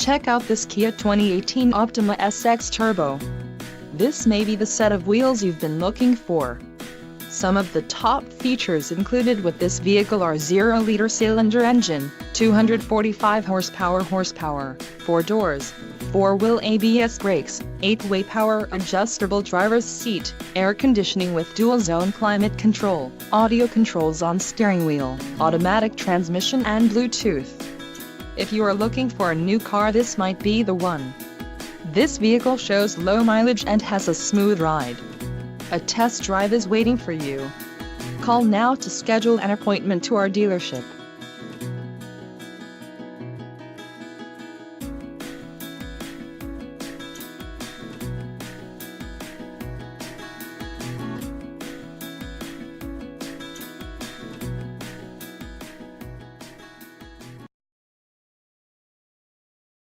Check out this Kia 2018 Optima SX Turbo. This may be the set of wheels you've been looking for. Some of the top features included with this vehicle are 0-liter cylinder engine, 245 horsepower, 4 doors, 4-wheel ABS brakes, 8-way power adjustable driver's seat, air conditioning with dual-zone climate control, audio controls on steering wheel, automatic transmission and Bluetooth. If you are looking for a new car, this might be the one. This vehicle shows low mileage and has a smooth ride. A test drive is waiting for you. Call now to schedule an appointment to our dealership.